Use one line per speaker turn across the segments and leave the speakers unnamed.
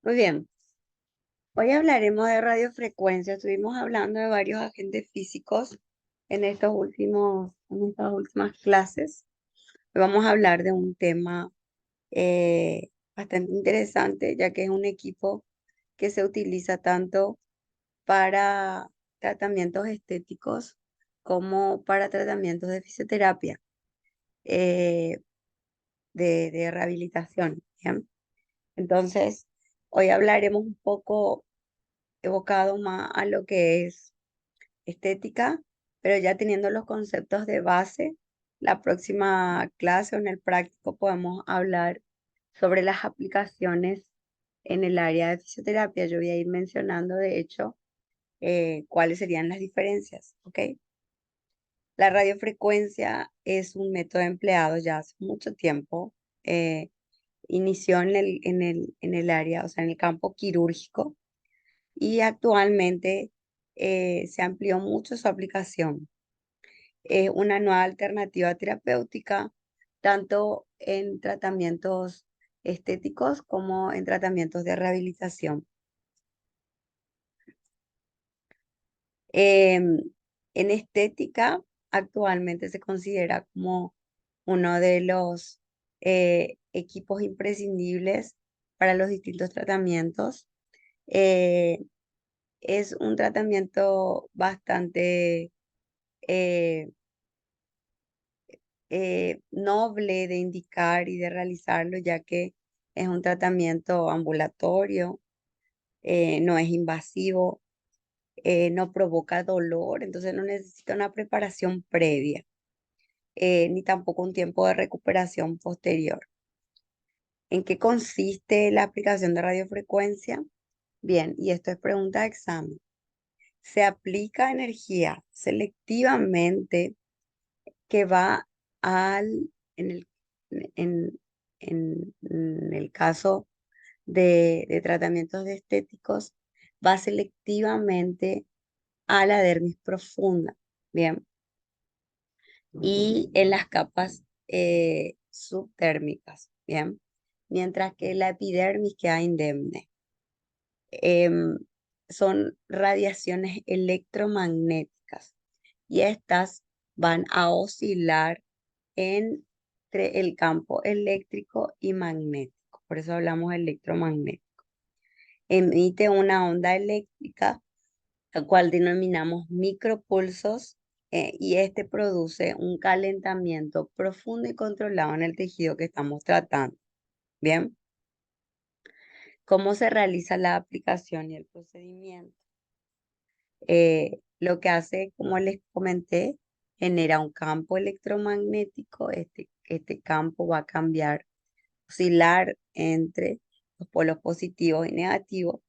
Muy bien, hoy hablaremos de radiofrecuencia. Estuvimos hablando de varios agentes físicos en estas últimas clases. Hoy vamos a hablar de un tema bastante interesante, ya que es un equipo que se utiliza tanto para tratamientos estéticos como para tratamientos de fisioterapia, eh, de rehabilitación. ¿Bien? Entonces, hoy hablaremos un poco evocado más a lo que es estética, pero ya teniendo los conceptos de base, la próxima clase o en el práctico podemos hablar sobre las aplicaciones en el área de fisioterapia. Yo voy a ir mencionando, de hecho, cuáles serían las diferencias, ¿ok? La radiofrecuencia es un método empleado ya hace mucho tiempo. Inició en el área, o sea, en el campo quirúrgico y actualmente se amplió mucho su aplicación. Es una nueva alternativa terapéutica, tanto en tratamientos estéticos como en tratamientos de rehabilitación. Em, en estética, actualmente se considera como uno de los equipos imprescindibles para los distintos tratamientos. Eh, es un tratamiento bastante eh, noble de indicar y de realizarlo, ya que es un tratamiento ambulatorio, no es invasivo, no provoca dolor, entonces no necesita una preparación previa, ni tampoco un tiempo de recuperación posterior. ¿En qué consiste la aplicación de radiofrecuencia? Bien, y esto es pregunta de examen. Se aplica energía selectivamente que va al, en el, en, en el caso de tratamientos de estéticos, va selectivamente a la dermis profunda, ¿bien? Y en las capas subtérmicas, ¿bien? Mientras que la epidermis queda indemne. Em, Son radiaciones electromagnéticas y estas van a oscilar entre el campo eléctrico y magnético. Por eso hablamos electromagnético. Emite una onda eléctrica, la cual denominamos micropulsos, y este produce un calentamiento profundo y controlado en el tejido que estamos tratando. Bien, ¿cómo se realiza la aplicación y el procedimiento? Lo que hace, como les comenté, genera un campo electromagnético. Este campo va a cambiar, oscilar entre los polos positivos y negativos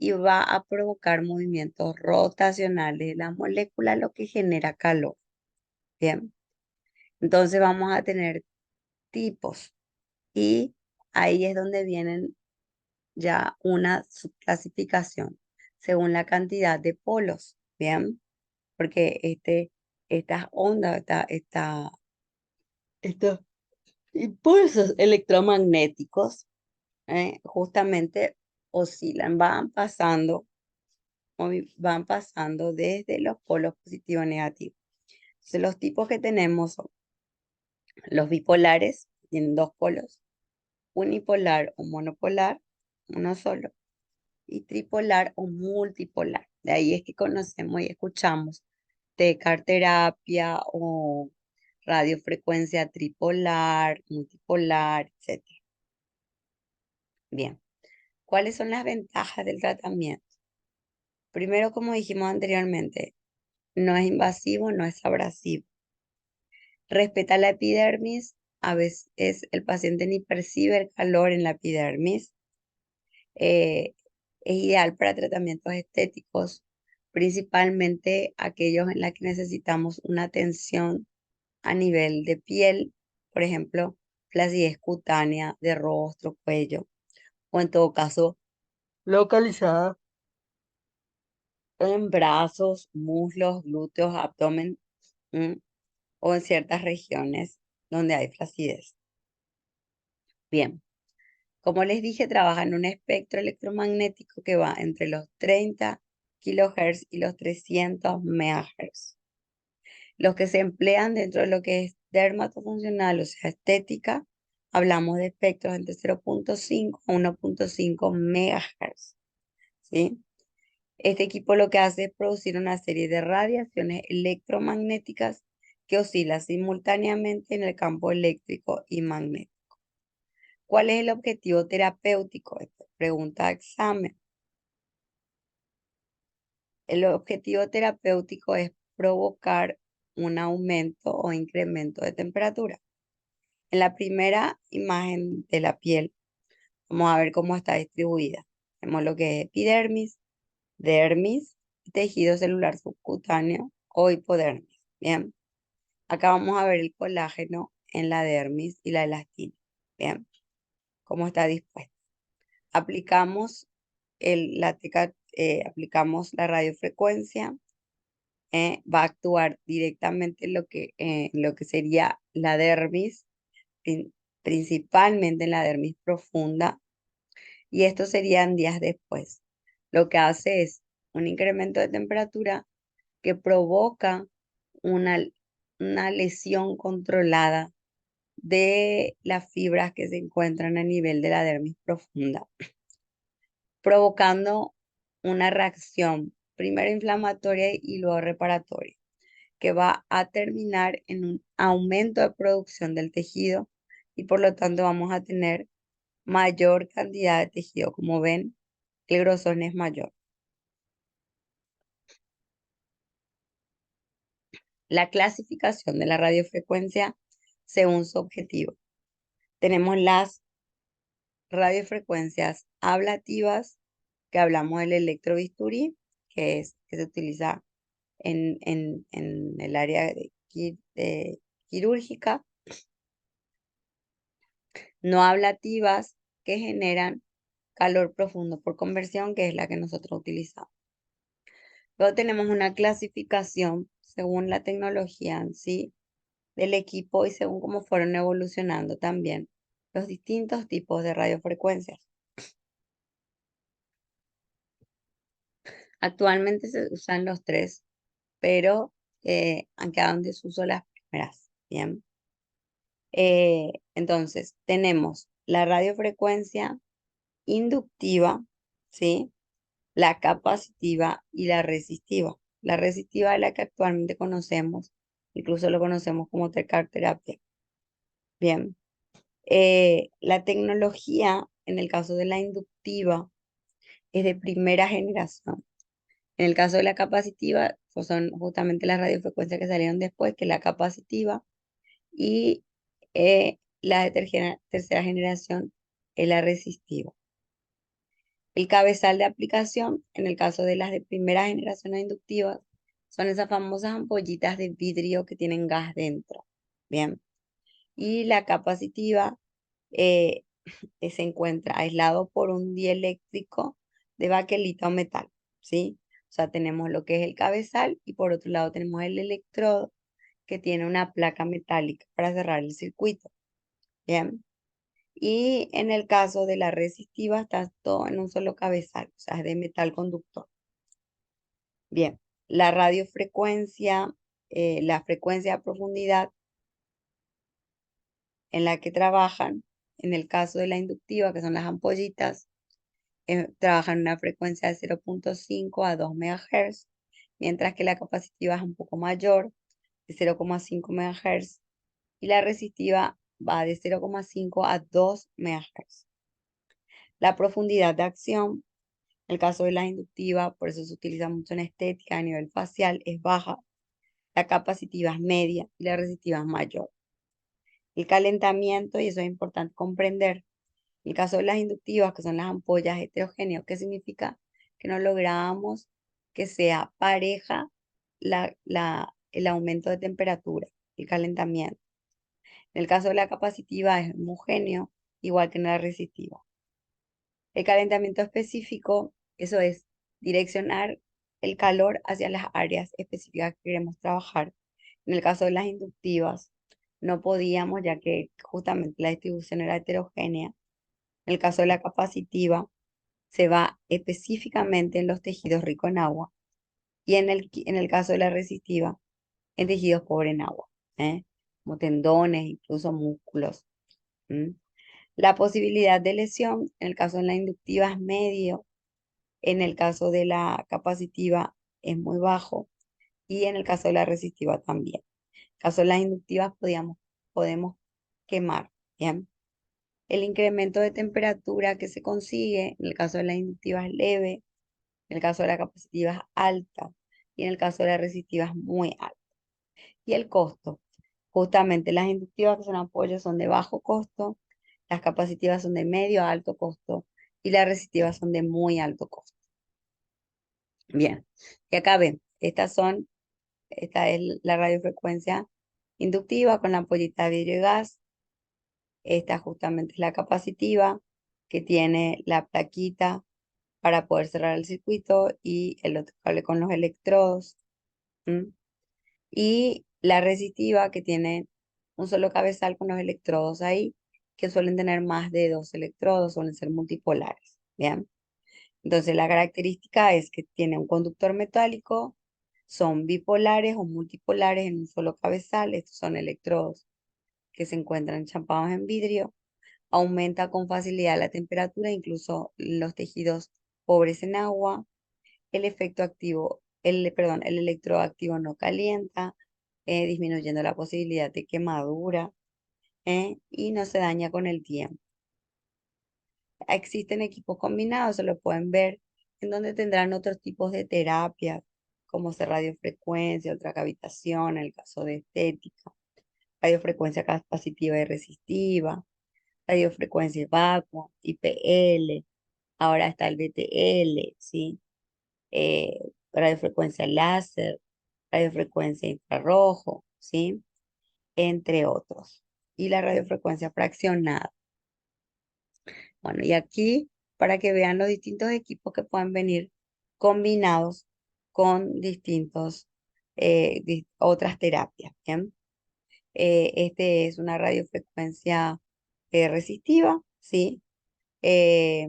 y va a provocar movimientos rotacionales de las moléculas, lo que genera calor. Bien, entonces vamos a tener tipos y ahí es donde vienen ya una subclasificación según la cantidad de polos. Bien, porque estas ondas, estos impulsos electromagnéticos justamente oscilan, van pasando desde los polos positivos a negativos. Entonces, los tipos que tenemos son los bipolares, que tienen dos polos, unipolar o monopolar, uno solo, y tripolar o multipolar. De ahí es que conocemos y escuchamos tecarterapia o radiofrecuencia tripolar, multipolar, etcétera. Bien, ¿cuáles son las ventajas del tratamiento? Primero, como dijimos anteriormente, no es invasivo, no es abrasivo. Respeta la epidermis, a veces el paciente ni percibe el calor en la epidermis. Eh, es ideal para tratamientos estéticos, principalmente aquellos en los que necesitamos una atención a nivel de piel, por ejemplo, flacidez cutánea de rostro, cuello, o en todo caso, localizada en brazos, muslos, glúteos, abdomen, o en ciertas regiones donde hay flacidez. Bien, Como les dije, trabaja en un espectro electromagnético que va entre los 30 kilohertz y los 300 megahertz. Los que se emplean dentro de lo que es dermatofuncional, o sea, estética, hablamos de espectros entre 0.5 a 1.5 megahertz, ¿sí? Este equipo lo que hace es producir una serie de radiaciones electromagnéticas que oscilan simultáneamente en el campo eléctrico y magnético. ¿Cuál es el objetivo terapéutico? Esta pregunta de examen. El objetivo terapéutico es provocar un aumento o incremento de temperatura. En la primera imagen de la piel, vamos a ver cómo está distribuida. Tenemos lo que es epidermis, dermis, tejido celular subcutáneo o hipodermis. Bien, acá vamos a ver el colágeno en la dermis y la elastina. Bien, cómo está dispuesto. Aplicamos aplicamos la radiofrecuencia, va a actuar directamente en lo que sería la dermis, prin- principalmente en la dermis profunda, y esto serían días después. Lo que hace es un incremento de temperatura que provoca una, una lesión controlada de las fibras que se encuentran a nivel de la dermis profunda, provocando una reacción primero inflamatoria y luego reparatoria, que va a terminar en un aumento de producción del tejido y por lo tanto vamos a tener mayor cantidad de tejido. Como ven, el grosor es mayor. La clasificación de la radiofrecuencia según su objetivo. Tenemos las radiofrecuencias ablativas, que hablamos del electrobisturí, que se utiliza en el área de quirúrgica. No ablativas, que generan calor profundo por conversión, que es la que nosotros utilizamos. Luego tenemos una clasificación según la tecnología en sí del equipo y según cómo fueron evolucionando también los distintos tipos de radiofrecuencias. Actualmente se usan los tres, pero han quedado en desuso las primeras. Bien. Entonces, tenemos la radiofrecuencia inductiva, ¿sí? La capacitiva y la resistiva. La resistiva es la que actualmente conocemos, incluso lo conocemos como terapia. Bien. La tecnología, en el caso de la inductiva, es de primera generación. En el caso de la capacitiva, pues son justamente las radiofrecuencias que salieron después, que la capacitiva, y la de tercera generación es la resistiva. El cabezal de aplicación, en el caso de las de primera generación inductivas, son esas famosas ampollitas de vidrio que tienen gas dentro. Bien. Y la capacitiva eh, se encuentra aislado por un dieléctrico de baquelita o metal, ¿sí? O sea, tenemos lo que es el cabezal y por otro lado tenemos el electrodo que tiene una placa metálica para cerrar el circuito, ¿bien? Y en el caso de la resistiva está todo en un solo cabezal, o sea, es de metal conductor. Bien, la radiofrecuencia, la frecuencia a profundidad en la que trabajan, en el caso de la inductiva, que son las ampollitas, trabajan en una frecuencia de 0.5 a 2 MHz, mientras que la capacitiva es un poco mayor, de 0,5 MHz, y la resistiva va de 0,5 a 2 MHz. La profundidad de acción, en el caso de la inductiva, por eso se utiliza mucho en estética a nivel facial, es baja, la capacitiva es media y la resistiva es mayor. El calentamiento, y eso es importante comprender, en el caso de las inductivas, que son las ampollas heterogéneas, ¿qué significa? Que no logramos que sea pareja el aumento de temperatura, el calentamiento. En el caso de la capacitiva es homogéneo, igual que en la resistiva. El calentamiento específico, eso es direccionar el calor hacia las áreas específicas que queremos trabajar. En el caso de las inductivas, no podíamos, ya que justamente la distribución era heterogénea, En el caso de la capacitiva, se va específicamente en los tejidos ricos en agua y en el caso de la resistiva, en tejidos pobres en agua, ¿eh? Como tendones, incluso músculos. ¿M? La posibilidad de lesión, en el caso de la inductiva es medio, en el caso de la capacitiva es muy bajo y en el caso de la resistiva también. En el caso de las inductivas podemos quemar, ¿bien? El incremento de temperatura que se consigue, en el caso de la inductiva es leve, en el caso de la capacitiva es alta y en el caso de la resistiva es muy alta. Y el costo, justamente las inductivas que son apoyos son de bajo costo, las capacitivas son de medio a alto costo y las resistivas son de muy alto costo. Bien, y acá ven, esta es la radiofrecuencia inductiva con la ampollita de vidrio y gas. Esta justamente es la capacitiva que tiene la plaquita para poder cerrar el circuito y el otro cable con los electrodos. ¿M? Y la resistiva que tiene un solo cabezal con los electrodos ahí, que suelen tener más de dos electrodos, suelen ser multipolares. ¿Bien? Entonces la característica es que tiene un conductor metálico, son bipolares o multipolares en un solo cabezal, estos son electrodos que se encuentran chapados en vidrio, aumenta con facilidad la temperatura, incluso los tejidos pobres en agua, el efecto activo, perdón, el electrodo activo no calienta, disminuyendo la posibilidad de quemadura, y no se daña con el tiempo. Existen equipos combinados, se lo pueden ver, en donde tendrán otros tipos de terapias, como ser radiofrecuencia, ultracavitación, en el caso de estética, radiofrecuencia capacitiva y resistiva, radiofrecuencia vacua, IPL, ahora está el BTL, ¿sí? Radiofrecuencia láser, radiofrecuencia infrarrojo, ¿sí? Entre otros. Y la radiofrecuencia fraccionada. Bueno, y aquí para que vean los distintos equipos que pueden venir combinados con otras terapias, ¿bien? Este es una radiofrecuencia resistiva, ¿sí? Eh,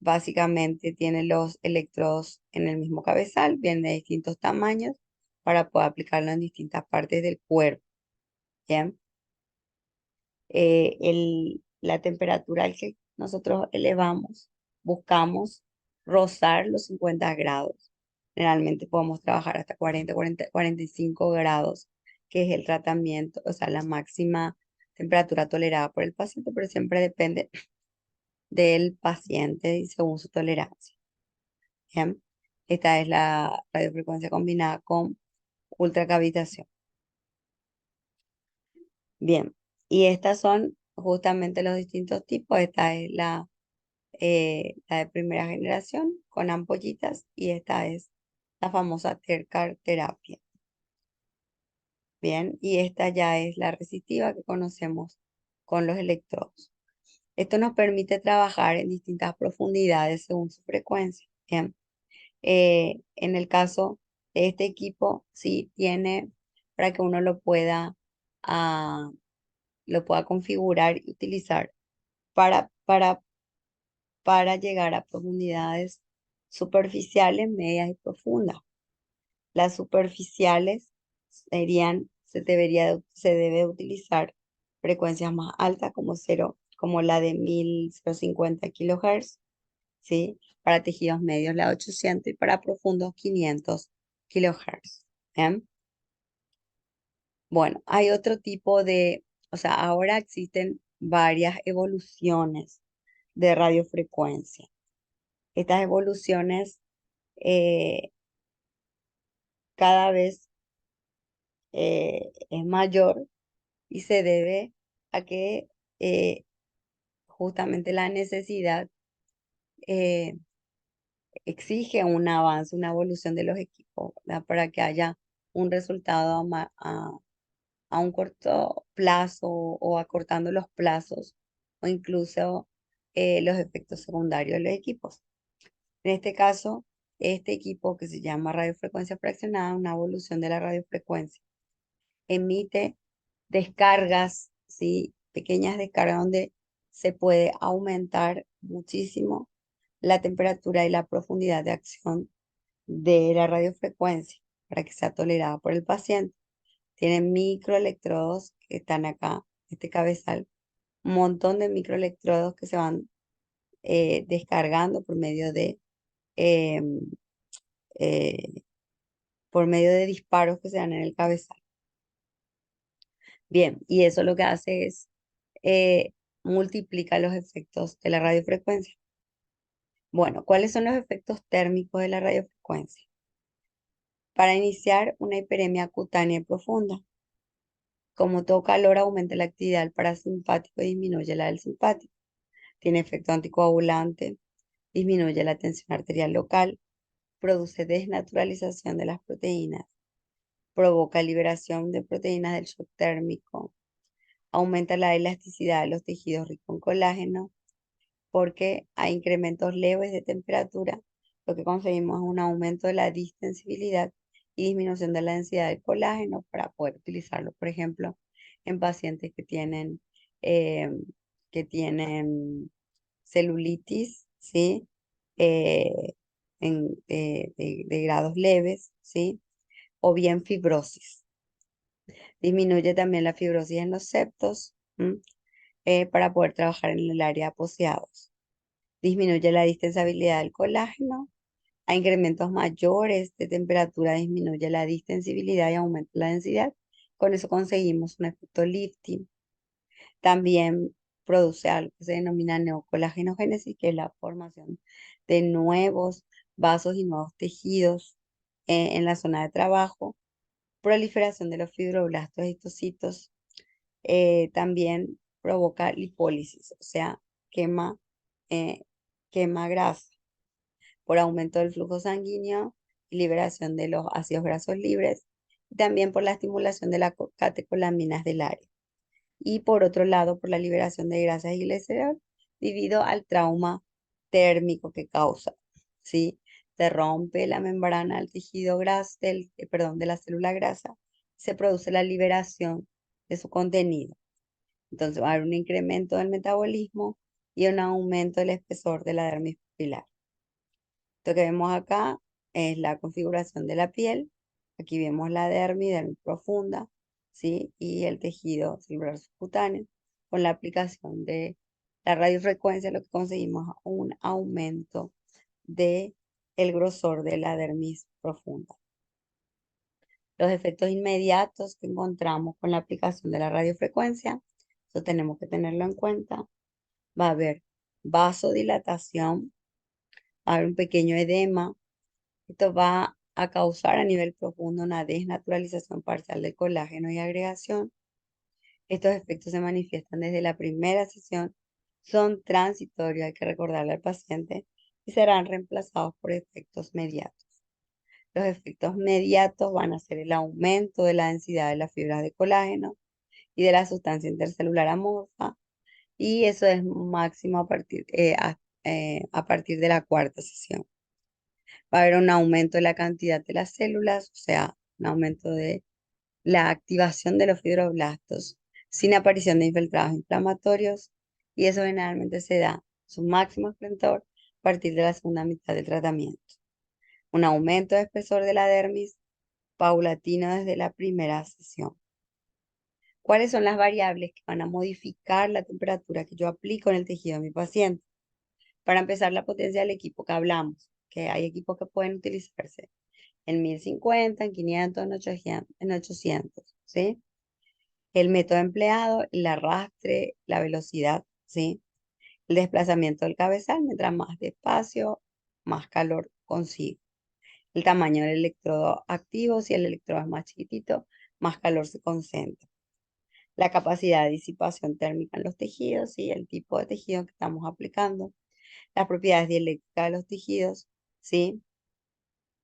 Básicamente tiene los electrodos en el mismo cabezal, vienen de distintos tamaños para poder aplicarlo en distintas partes del cuerpo, ¿bien? La temperatura al que nosotros elevamos, buscamos rozar los 50 grados. Generalmente podemos trabajar hasta 45 grados, que es el tratamiento, o sea, la máxima temperatura tolerada por el paciente, pero siempre depende del paciente y según su tolerancia. Bien, esta es la radiofrecuencia combinada con ultracavitación. Bien, y estas son justamente los distintos tipos. Esta es la de primera generación con ampollitas y esta es la famosa Tercar terapia. Bien, y esta ya es la resistiva que conocemos con los electrodos. Esto nos permite trabajar en distintas profundidades según su frecuencia. Bien, en el caso de este equipo, sí tiene para que uno ah, lo pueda configurar y utilizar para, para para llegar a profundidades superficiales, medias y profundas. Las superficiales se debe utilizar frecuencias más altas como la de 1050 kHz, ¿sí? Para tejidos medios la 800 y para profundos 500 kHz. ¿Bien? Bueno, hay otro tipo o sea, ahora existen varias evoluciones de radiofrecuencia. Estas evoluciones eh, cada vez es mayor y se debe a que eh, justamente la necesidad eh, exige un avance, una evolución de los equipos, ¿verdad? Para que haya un resultado a un corto plazo o acortando los plazos o incluso los efectos secundarios de los equipos. En este caso, este equipo que se llama radiofrecuencia fraccionada, una evolución de la radiofrecuencia, emite descargas, ¿sí? Pequeñas descargas donde se puede aumentar muchísimo la temperatura y la profundidad de acción de la radiofrecuencia para que sea tolerada por el paciente. Tienen microelectrodos que están acá, este cabezal, un montón de microelectrodos que se van descargando eh, eh, por medio de disparos que se dan en el cabezal. Bien, y eso lo que hace es multiplica los efectos de la radiofrecuencia. Bueno, ¿cuáles son los efectos térmicos de la radiofrecuencia? Para iniciar una hiperemia cutánea profunda. Como todo calor aumenta la actividad del parasimpático y disminuye la del simpático. Tiene efecto anticoagulante, disminuye la tensión arterial local, produce desnaturalización de las proteínas, provoca liberación de proteínas del shock térmico, aumenta la elasticidad de los tejidos ricos en colágeno, porque hay incrementos leves de temperatura, lo que conseguimos es un aumento de la distensibilidad y disminución de la densidad del colágeno para poder utilizarlo, por ejemplo, en pacientes eh, que tienen celulitis, ¿sí? Eh, de grados leves, ¿sí? O bien fibrosis. Disminuye también la fibrosis en los septos, para poder trabajar en el área aposeados. Disminuye la distensibilidad del colágeno. A incrementos mayores de temperatura disminuye la distensibilidad y aumenta la densidad. Con eso conseguimos un efecto lifting. También produce algo que se denomina neocolagénogénesis, que es la formación de nuevos vasos y nuevos tejidos en la zona de trabajo. Proliferación de los fibroblastos y histocitos. También provoca lipólisis, o sea, quema, eh, quema grasa por aumento del flujo sanguíneo y liberación de los ácidos grasos libres, y también por la estimulación de las catecolaminas del área. Y por otro lado, por la liberación de grasas y glicerol debido al trauma térmico que causa, ¿sí? Se rompe la membrana del tejido graso, perdón, de la célula grasa, se produce la liberación de su contenido. Entonces va a haber un incremento del metabolismo y un aumento del espesor de la dermis pupilar. Lo que vemos acá es la configuración de la piel. Aquí vemos la dermis profunda, ¿sí? Y el tejido celular subcutáneo. Con la aplicación de la radiofrecuencia, lo que conseguimos es un aumento de el grosor de la dermis profunda. Los efectos inmediatos que encontramos con la aplicación de la radiofrecuencia, eso tenemos que tenerlo en cuenta. Va a haber vasodilatación, va a haber un pequeño edema. Esto va a causar a nivel profundo una desnaturalización parcial del colágeno y agregación. Estos efectos se manifiestan desde la primera sesión, son transitorios, hay que recordarle al paciente, y serán reemplazados por efectos mediatos. Los efectos mediatos van a ser el aumento de la densidad de las fibras de colágeno y de la sustancia intercelular amorfa, y eso es máximo a partir de la cuarta sesión. Va a haber un aumento de la cantidad de las células, o sea, un aumento de la activación de los fibroblastos sin aparición de infiltrados inflamatorios, y eso generalmente se da su máximo esplendor a partir de la segunda mitad del tratamiento. Un aumento de espesor de la dermis paulatino desde la primera sesión. ¿Cuáles son las variables que van a modificar la temperatura que yo aplico en el tejido de mi paciente? Para empezar, la potencia del equipo que hablamos, que hay equipos que pueden utilizarse en 1050, en 500, en 800, ¿sí? El método empleado, el arrastre, la velocidad, ¿sí? El desplazamiento del cabezal, mientras más despacio, más calor consigo. El tamaño del electrodo activo, si el electrodo es más chiquitito, más calor se concentra. La capacidad de disipación térmica en los tejidos y el tipo de tejido que estamos aplicando. Las propiedades dieléctricas de los tejidos, ¿sí?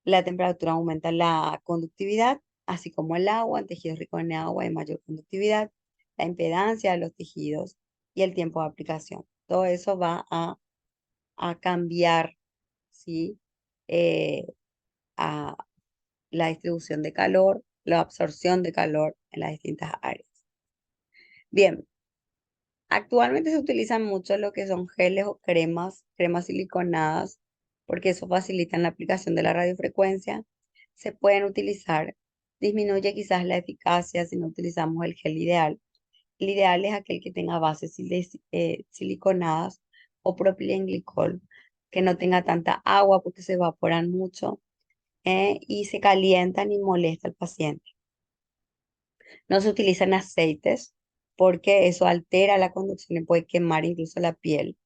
La temperatura aumenta la conductividad, así como el agua. En tejidos ricos en agua hay mayor conductividad, la impedancia de los tejidos y el tiempo de aplicación. Todo eso va a cambiar, ¿sí? Eh, a la distribución de calor, la absorción de calor en las distintas áreas. Bien, Actualmente se utilizan mucho lo que son geles o cremas, cremas siliconadas, porque eso facilita la aplicación de la radiofrecuencia. Se pueden utilizar, disminuye quizás la eficacia si no utilizamos el gel ideal. El ideal es aquel que tenga bases siliconadas o propilenglicol, que no tenga tanta agua porque se evaporan mucho, y se calientan y molesta al paciente. No se utilizan aceites porque eso altera la conducción y puede quemar incluso la piel.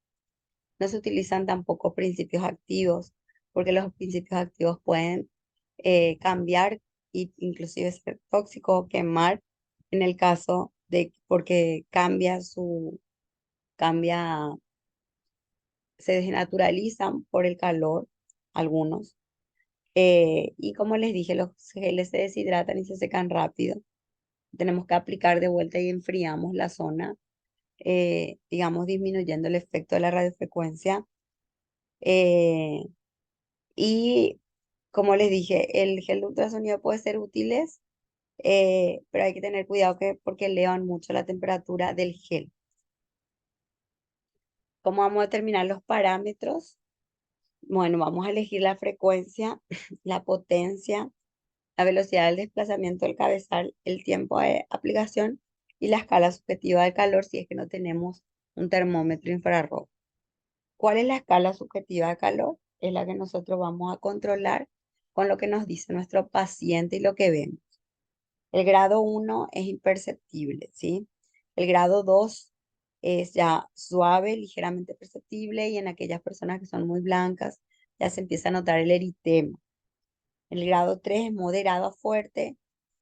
No se utilizan tampoco principios activos porque los principios activos pueden cambiar e inclusive ser tóxicos o quemar en el caso de porque cambia, se desnaturalizan por el calor algunos. Y como les dije, los geles se deshidratan y se secan rápido. Tenemos que aplicar de vuelta y enfriamos la zona, digamos, disminuyendo el efecto de la radiofrecuencia. Eh, y como les dije, el gel de ultrasonido puede ser útiles, pero hay que tener cuidado porque elevan mucho la temperatura del gel. ¿Cómo vamos a determinar los parámetros? Bueno, vamos a elegir la frecuencia, la potencia, la velocidad del desplazamiento del cabezal, el tiempo de aplicación y la escala subjetiva de calor si es que no tenemos un termómetro infrarrojo. ¿Cuál es la escala subjetiva de calor? Es la que nosotros vamos a controlar con lo que nos dice nuestro paciente y lo que vemos. El grado 1 es imperceptible, ¿sí? El grado 2 es ya suave, ligeramente perceptible y en aquellas personas que son muy blancas ya se empieza a notar el eritema. El grado 3 es moderado a fuerte,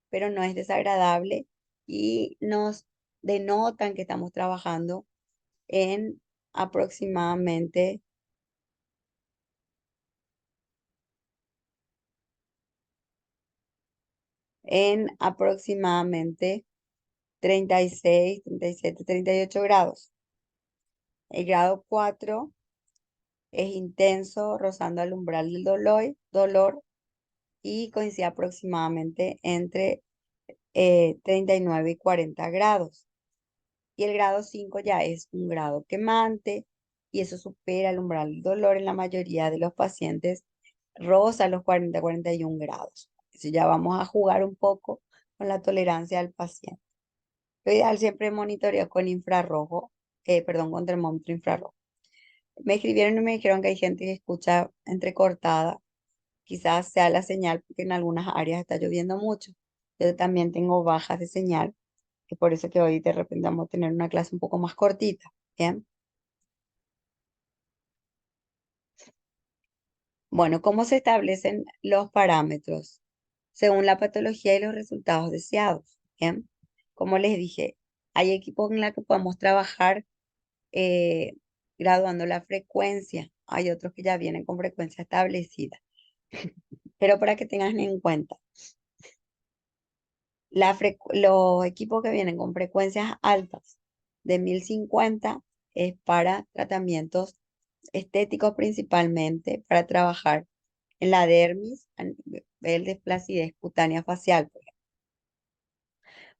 pero no es desagradable y nos denotan que estamos trabajando en aproximadamente en aproximadamente 36, 37, 38 grados. El grado 4 es intenso, rozando al umbral del dolor y coincide aproximadamente entre 39 y 40 grados. Y el grado 5 ya es un grado quemante y eso supera el umbral del dolor en la mayoría de los pacientes, roza los 40-41 grados. Eso ya vamos a jugar un poco con la tolerancia del paciente. Lo ideal siempre es monitoreo con infrarrojo, perdón, con termómetro infrarrojo. Me escribieron y me dijeron que hay gente que escucha entrecortada. Quizás sea la señal porque en algunas áreas está lloviendo mucho. Yo también tengo bajas de señal, que por eso que hoy de repente vamos a tener una clase un poco más cortita. Bien. Bueno, ¿cómo se establecen los parámetros? Según la patología y los resultados deseados. Bien. Como les dije, hay equipos en los que podemos trabajar eh, graduando la frecuencia. Hay otros que ya vienen con frecuencia establecida. Pero para que tengan en cuenta, los equipos que vienen con frecuencias altas de 1050 es para tratamientos estéticos principalmente, para trabajar en la dermis a nivel de flacidez cutánea facial. Por ejemplo.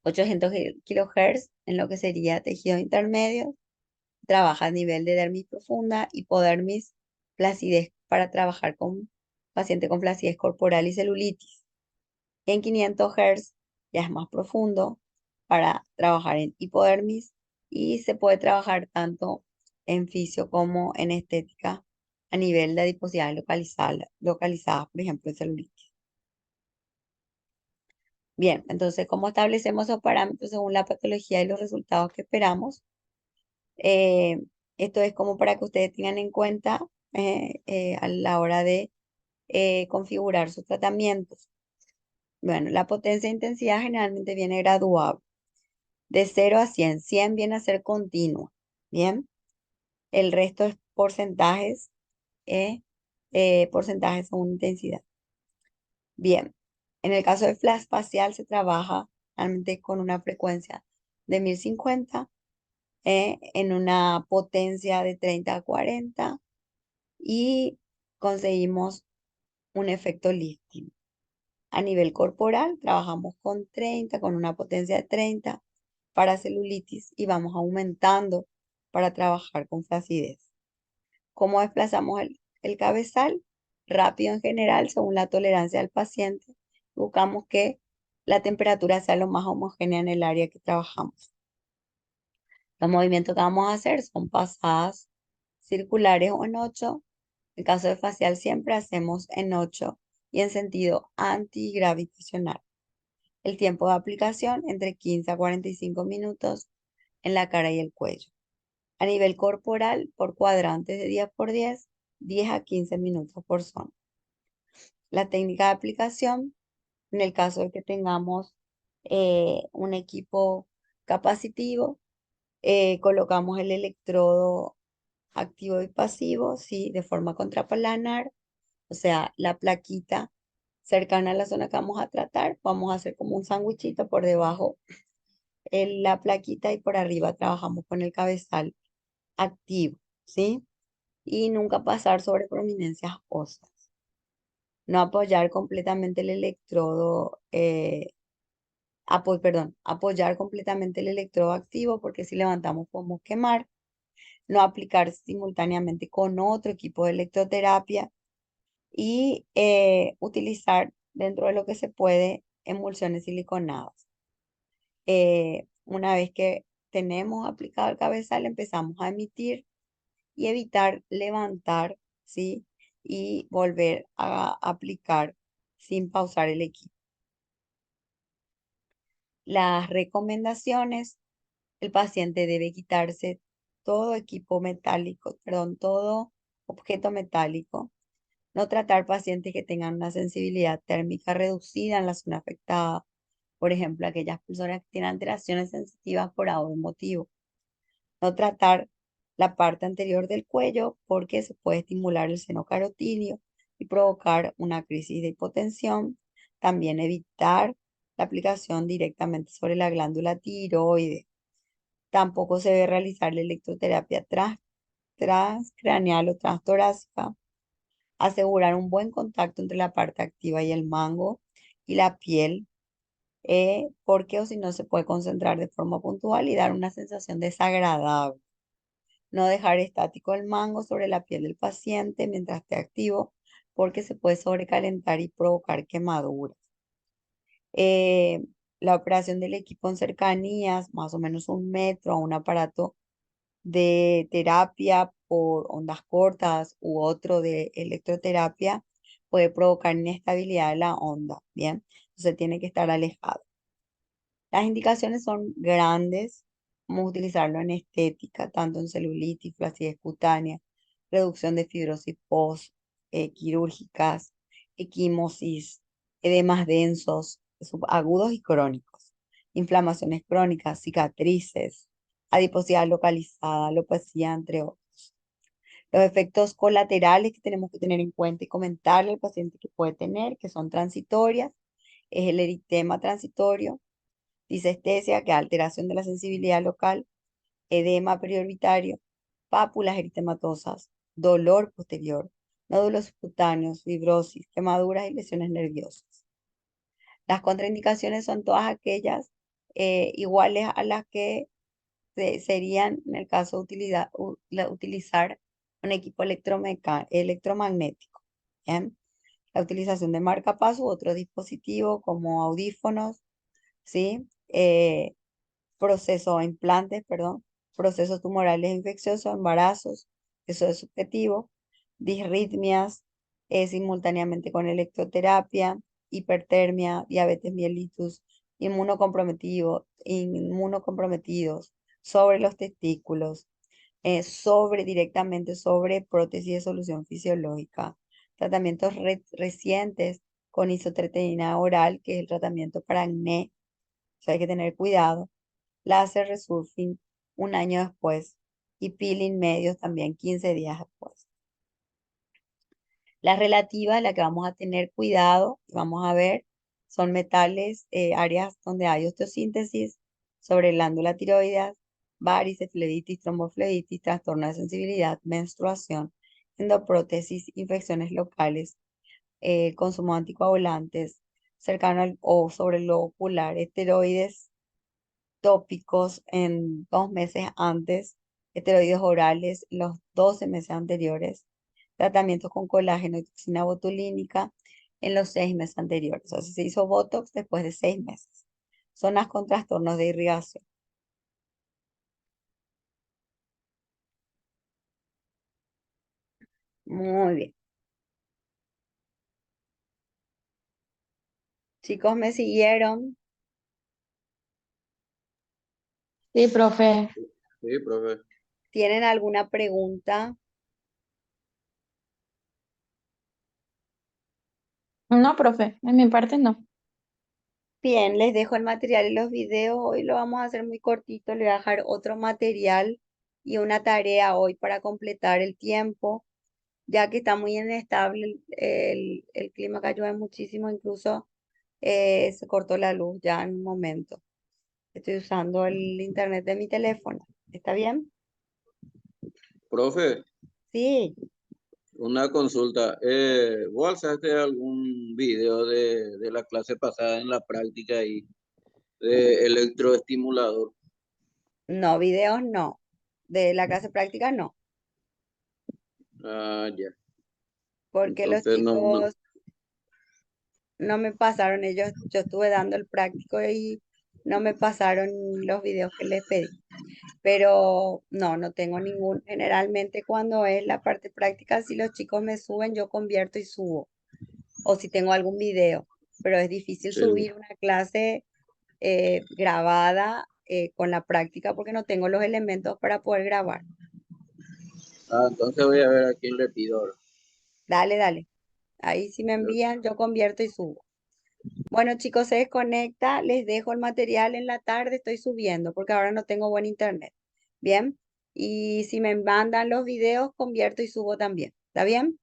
800 kilohertz en lo que sería tejido intermedio, trabaja a nivel de dermis profunda, hipodermis, flacidez para trabajar con paciente con flacidez corporal y celulitis. En 500 Hz ya es más profundo para trabajar en hipodermis y se puede trabajar tanto en fisio como en estética a nivel de adiposidad localizada, por ejemplo, en celulitis. Bien, entonces, ¿cómo establecemos esos parámetros según la patología y los resultados que esperamos? Eh, Esto es como para que ustedes tengan en cuenta a la hora de configurar sus tratamientos. Bueno, la potencia e intensidad generalmente viene graduada de 0 a 100. 100 viene a ser continua. Bien, el resto es eh, porcentajes según intensidad. Bien, en el caso de flash facial se trabaja realmente con una frecuencia de 1050 en una potencia de 30 a 40 y conseguimos un efecto lifting. A nivel corporal trabajamos con 30, con una potencia de 30 para celulitis y vamos aumentando para trabajar con flacidez. ¿Cómo desplazamos el cabezal? Rápido en general, según la tolerancia del paciente. Buscamos que la temperatura sea lo más homogénea en el área que trabajamos. Los movimientos que vamos a hacer son pasadas circulares o en 8. En caso de facial siempre hacemos en 8 y en sentido antigravitacional. El tiempo de aplicación entre 15 a 45 minutos en la cara y el cuello. A nivel corporal, por cuadrantes de 10 por 10, 10 a 15 minutos por zona. La técnica de aplicación, en el caso de que tengamos un equipo capacitivo, colocamos el electrodo activo y pasivo, ¿sí? De forma contraplanar, o sea, la plaquita cercana a la zona que vamos a tratar, vamos a hacer como un sándwichito por debajo la plaquita y por arriba trabajamos con el cabezal activo, ¿sí? Y nunca pasar sobre prominencias óseas. No apoyar completamente el electrodo, apoyar completamente el electrodo activo porque si levantamos podemos quemar. No aplicar simultáneamente con otro equipo de electroterapia y utilizar dentro de lo que se puede emulsiones siliconadas. Una vez que tenemos aplicado el cabezal, empezamos a emitir y evitar levantar, ¿sí? Y volver a aplicar sin pausar el equipo. Las recomendaciones: el paciente debe quitarse todo equipo metálico, perdón, todo objeto metálico. No tratar pacientes que tengan una sensibilidad térmica reducida en la zona afectada. Por ejemplo, aquellas personas que tienen alteraciones sensitivas por algún motivo. No tratar la parte anterior del cuello porque se puede estimular el seno carotídeo y provocar una crisis de hipotensión. También evitar la aplicación directamente sobre la glándula tiroides. Tampoco se debe realizar la electroterapia transcraneal o transtorácica. Asegurar un buen contacto entre la parte activa y el mango y la piel, porque o si no se puede concentrar de forma puntual y dar una sensación desagradable. No dejar estático el mango sobre la piel del paciente mientras esté activo, porque se puede sobrecalentar y provocar quemaduras. Eh, la operación del equipo en cercanías, más o menos 1 metro, a un aparato de terapia por ondas cortas u otro de electroterapia, puede provocar inestabilidad de la onda, ¿bien? Entonces tiene que estar alejado. Las indicaciones son grandes, como utilizarlo en estética, tanto en celulitis, flacidez cutánea, reducción de fibrosis post quirúrgicas, equimosis, edemas densos, subagudos y crónicos, inflamaciones crónicas, cicatrices, adiposidad localizada, alopecia, entre otros. Los efectos colaterales que tenemos que tener en cuenta y comentarle al paciente que puede tener, que son transitorias, es el eritema transitorio, disestesia, que es alteración de la sensibilidad local, edema periorbitario, pápulas eritematosas, dolor posterior, nódulos cutáneos, fibrosis, quemaduras y lesiones nerviosas. Las contraindicaciones son todas aquellas iguales a las que serían en el caso de utilizar un equipo electromagnético. ¿Bien? La utilización de marcapasos u otro dispositivo como audífonos, ¿sí? Implantes, perdón, procesos tumorales infecciosos, embarazos, eso es subjetivo, disritmias, simultáneamente con electroterapia, hipertermia, diabetes mellitus, inmunocomprometidos sobre los testículos, directamente sobre prótesis de solución fisiológica, tratamientos recientes con isotretinoína oral, que es el tratamiento para acné, o sea, hay que tener cuidado, láser resurfing 1 año después y peeling medios también 15 días después. Las relativas, la que vamos a tener cuidado, vamos a ver, son metales, áreas donde hay osteosíntesis, sobre glándula tiroides, varices, flebitis, tromboflebitis, trastorno de sensibilidad, menstruación, endoprótesis, infecciones locales, consumo de anticoagulantes, cercano o sobre el globo ocular, esteroides tópicos en 2 meses antes esteroides orales en los 12 meses anteriores, tratamientos con colágeno y toxina botulínica en los 6 meses anteriores. O sea, se hizo Botox después de 6 meses. Zonas con trastornos de irrigación. Muy bien. Chicos, ¿me siguieron?
Sí, profe.
Sí, profe.
¿Tienen alguna pregunta?
No, profe, en mi parte no.
Bien, les dejo el material y los videos. Hoy lo vamos a hacer muy cortito. Le voy a dejar otro material y una tarea hoy para completar el tiempo, ya que está muy inestable el clima, que llueve muchísimo, incluso se cortó la luz ya en un momento. Estoy usando el internet de mi teléfono. ¿Está bien?
Profe,
Sí.
una consulta. ¿Vos alzaste algún video de la clase pasada en la práctica y de electroestimulador?
No, videos no. De la clase práctica no,
Ah, ya.
porque los
Entonces no.
chicos no me pasaron ellos, yo estuve dando el práctico y no me pasaron los videos que les pedí. Pero no, no tengo ningún. Generalmente cuando es la parte práctica, si los chicos me suben, yo convierto y subo. O si tengo algún video. Pero es difícil
Sí.
subir una clase grabada con la práctica porque no tengo los elementos para poder grabar.
Ah, entonces voy a ver a quién le pido ahora.
Dale, dale. Ahí si me
Ya.
envían, yo convierto y subo. Bueno, chicos, se desconecta. Les dejo el material en la tarde. Estoy subiendo porque ahora no tengo buen internet. Bien. Y si me mandan los videos, convierto y subo también. ¿Está bien?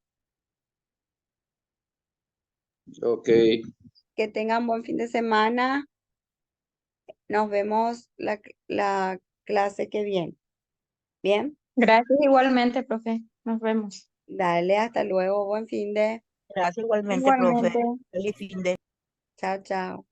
Ok.
Que tengan buen fin de semana. Nos vemos la clase que viene. Bien.
Gracias igualmente, profe. Nos vemos.
Dale, hasta luego. Buen fin de.
Gracias igualmente, profe.
Igualmente.
Feliz fin de
Chao, chao.